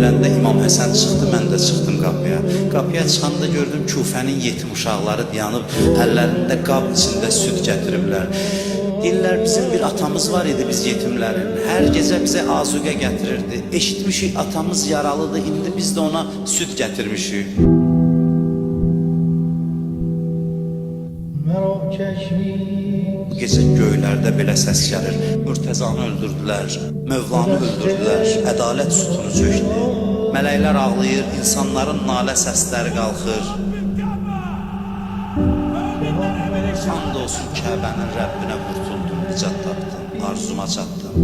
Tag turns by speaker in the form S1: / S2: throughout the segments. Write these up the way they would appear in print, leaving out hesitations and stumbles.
S1: verəndə İmam Həsən çıxdı, mən də çıxdım qapıya. Qapıya çıxanda gördüm Küfənin yetim uşaqları dayanıb, əllərində qab içində süd gətiriblər. Deyirlər, bizim bir atamız var idi biz yetimlərin. Hər gecə bizə azuqə gətirirdi. Eşitmişik atamız yaralıdır, indi biz də ona süd gətirmişik. Bu gecə göylərdə belə səs gəlir. Mürtəzanı öldürdülər, Mövlanı öldürdülər, ədalət sütunu çökdü. Mələklər ağlayır, insanların nalə səsləri qalxır. And olsun Kəbənin Rəbbinə qurtuldum, nicat tapdım, arzuma çatdım.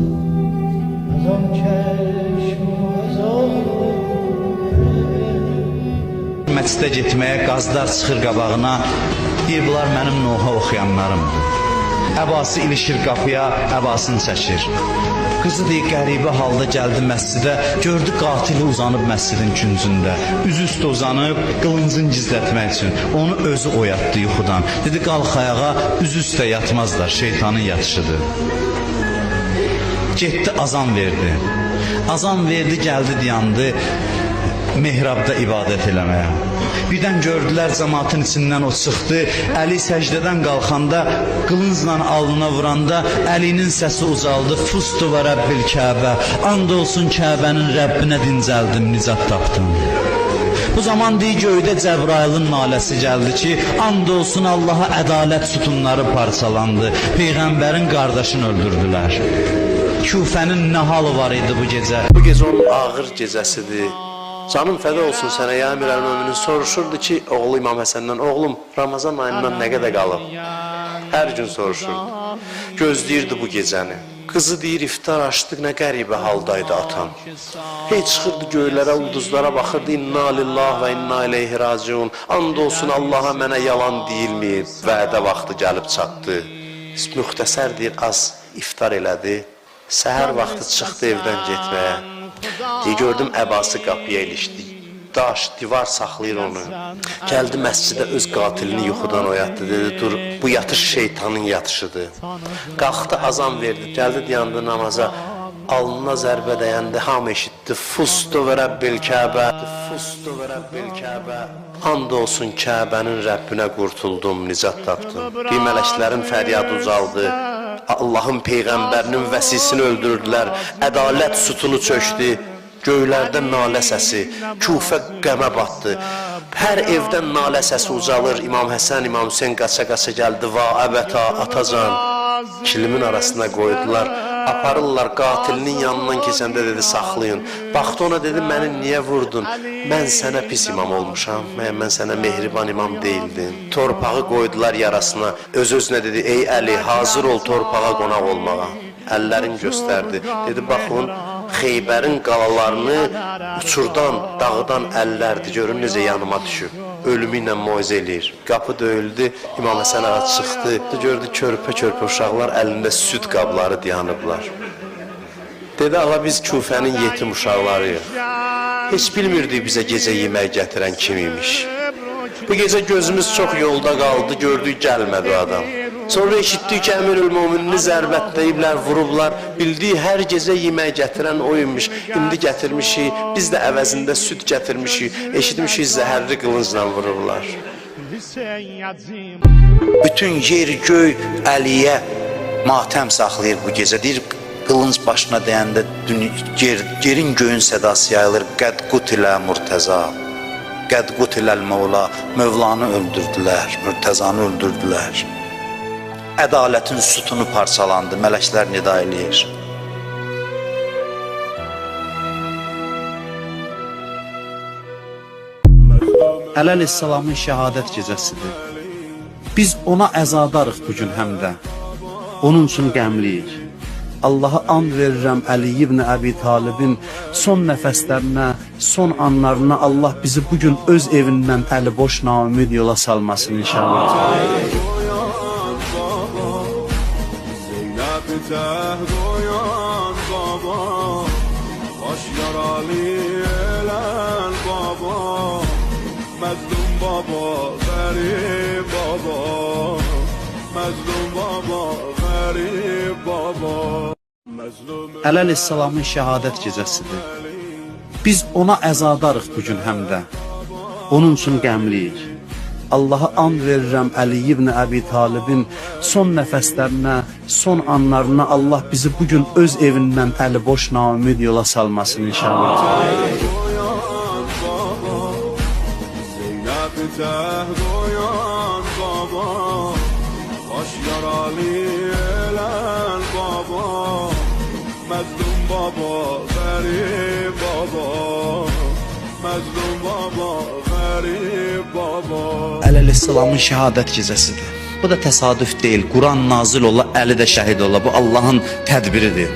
S1: Məscidə getməyə qazlar çıxır qabağına, deyir, bunlar mənim Nuha oxuyanlarımdır. Əbası ilişir qapıya, əbasını çəkir. Qızı deyir, qəribə halda gəldi məscidə, gördü qatili uzanıb məscidin küncündə. Üzü üstə uzanıb, qılıncını gizlətmək üçün. Onu özü oyatdı yuxudan. Dedi, qalx ayağa, üzü üstə yatmazlar, şeytanın yatışıdır. Getdi, azan verdi. Azan verdi, gəldi, dayandı mehrabda ibadət eləməyə. Birdən gördülər, cəmaatın içindən o çıxdı, Əli səcdədən qalxanda, qılıncla alnına vuranda, Əlinin səsi ucaldı, Fustu və Rəbbil Kəbə, and olsun Kəbənin Rəbbinə dincəldim, nicat tapdım. Bu zaman deyir, göydə Cəbrailin naləsi gəldi ki, and olsun Allaha ədalət sütunları parçalandı, Peyğəmbərin qardaşını öldürdülər. Küfənin nə halı var idi bu gecə? Bu gecə onun ağır gecəsidir. Canım fəda olsun sənə, ya Əmir-əl-Möminin soruşurdu ki, oğlu İmam Həsəndən, oğlum Ramazan ayından nə qədər qalıb? Hər gün soruşurdu. Gözləyirdi bu gecəni. Qızı deyir, iftar açdıq, nə qəribə haldaydı atam. Heç çıxırdı göylərə, ulduzlara baxırdı, inna lillah və inna ileyhi raciun. And olsun Allaha mənə yalan deyilməyib, vədə vaxtı gəlib çatdı. Müxtəsər deyir, az iftar elədi, səhər vaxtı çıxdı evdən getməyə. Gördüm əbası qapıya ilişdi. Daş, divar saxlayır onu. Gəldi məscidə öz qatilini yuxudan oyatdı. Dedi, dur, bu yatış şeytanın yatışıdır. Qalxdı, azan verdi, gəldi, dayandı namaza. Alnına zərbə dəyəndi, ham eşitdi. Fustu və Rəbbil Kəbə, Fustu və Rəbbil Kəbə. And olsun Kəbənin Rəbbinə qurtuldum, nicat tapdım. Bir mələklərin fəryad ucaldı. Allahın Peyğəmbərinin vəsisini öldürdülər, ədalət sütunu çökdü, göylərdən nalə səsi, Küfə qəmə batdı. Hər evdən nalə səsi ucalır, İmam Həsən, İmam Hüseyin qaça-qaça gəldi, va əbəta, atacan. Kilimin arasına qoydular, aparırlar, qatilinin yanından keçəndə dedi, saxlayın. Baxdı ona dedi, məni niyə vurdun? Mən sənə pis imam olmuşam, mən sənə mehriban imam deyildim. Torpağı qoydular yarasına, öz-özünə dedi, ey Əli, hazır ol torpağa qonaq olmağa. Əllərin göstərdi, dedi, baxın, Xeybərin qalalarını uçurdan, dağıdan əllərdi, görün necə yanıma düşüb. Ölümü ilə moizə eləyir. Qapı döyüldü, İmam Həsən ağa çıxdı, gördü körpə-körpə uşaqlar əlində süd qabları dayanıblar. Dedi, ağa biz Küfənin yetim uşaqlarıyıq. Heç bilmirdik bizə gecə yemək gətirən kim imiş. Bu gecə gözümüz çox yolda qaldı, gördük gəlmədi o adam. Sonra eşitdik ki, Əmir-ül-Möminini zərbətləyiblər, vurublar, bildiyi hər gecə yemək gətirən o imiş. İndi gətirmişik, biz də əvəzində süd gətirmişik, eşitmişik zəhərli qılıncla vururlar. Bütün yer, göy Əliyə matəm saxlayır bu gecə. Deyir, qılınc başına dəyəndə yerin göyün sədası yayılır. Qəd qutilə Murtəza, qəd qutiləl Mevla, Mövlanı öldürdülər, Mürtəzanı öldürdülər. Ədalətin sütunu parçalandı, mələklər nida eləyir. Əleyhissalamın şəhadət gecəsidir. Biz ona əzadarıq bugün həm də. Onun üçün qəmliyik. Allaha and verirəm Əli ibn Əbi Talibin son nəfəslərinə, son anlarına Allah bizi bugün öz evindən əli boş naümid yola salmasın inşallah.
S2: Doyan baba, baş yaralı elen baba, məzlum baba, qərib baba, məzlum baba, qərib baba.
S1: Əleyhissalamın şəhadət gecəsidir. Biz ona əzadarıq bugün həm də. Onun üçün qəmliyik. Allaha and verirəm Əli ibn Əbi Talibin son nəfəslərinə, son anlarına Allah bizi bugün öz evindən əli boş naümid yola salmasın inşallah.
S2: Doyan baba, Zeynep doyan baba, baş yaralı elen baba, Məzdum baba, garib baba, Məzdum baba, garib baba.
S1: Əli əleyhissalamın şəhadət gecəsidir. Bu da təsadüf deyil. Quran nazil ola, Əli də şəhid ola. Bu Allahın tədbiridir.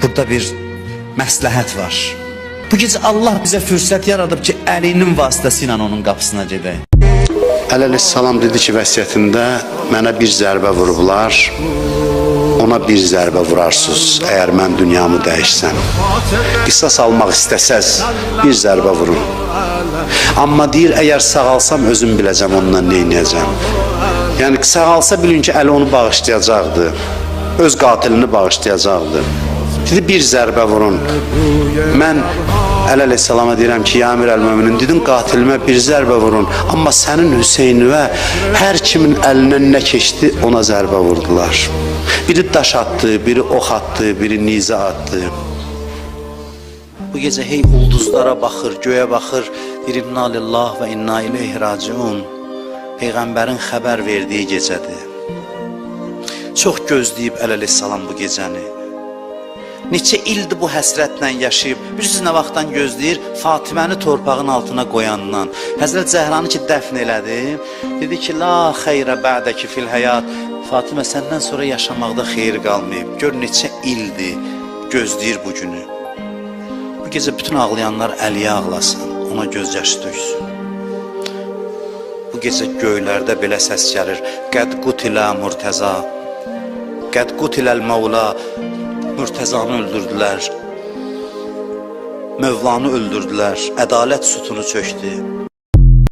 S1: Burada bir məsləhət var. Bu gecə Allah bizə fürsət yaradıb ki, Əlinin vasitəsilə onun qapısına gedək. Əli əleyhissalam dedi ki, vəsiyyətində mənə bir zərbə vurublar. Ona bir zərbə vurarsınız, əgər mən dünyamı dəyişsəm. Qisas almaq istəsəz, bir zərbə vurun. Amma deyir, əgər sağalsam özüm biləcəm ondan nə edəcəm. Yəni sağalsa bilin ki, Əli onu bağışlayacaqdı. Öz qatilini bağışlayacaqdı. Dedi, bir zərbə vurun. Mən Əli əleyhissalama deyirəm ki, ya Əmir əl-Möminin, dedim, qatilimə bir zərbə vurun. Amma sənin Hüseynivə hər kimin əlindən nə keçdi, ona zərbə vurdular. Biri daş attı, biri ox attı, biri nizə attı. Bu gecə hey ulduzlara baxır, göyə baxır, bir inna lillah və inna ileyhi raciun. Peyğəmbərin xəbər verdiyi gecədir. Çox gözləyib Əli əleyhissalam bu gecəni. Neçə ildir bu həsrətlə yaşayıb, bilirsiniz nə vaxtdan gözləyir? Fatiməni torpağın altına qoyandan. Həzrət Zəhranı ki, dəfn elədi, dedi ki, la xeyrə bə'dəki fil həyat. Fatimə, səndən sonra yaşamaqda xeyir qalmayıb. Gör, neçə ildir gözləyir bu günü. Bu gecə bütün ağlayanlar Əliyə ağlasın, ona göz yaşı töksün. Bu gecə göylərdə belə səs gəlir. Qəd qutilə Murtəza, qəd qutiləl Məvla. Mürtəzanı öldürdülər, Mövlanı öldürdülər, ədalət sütunu çöktü.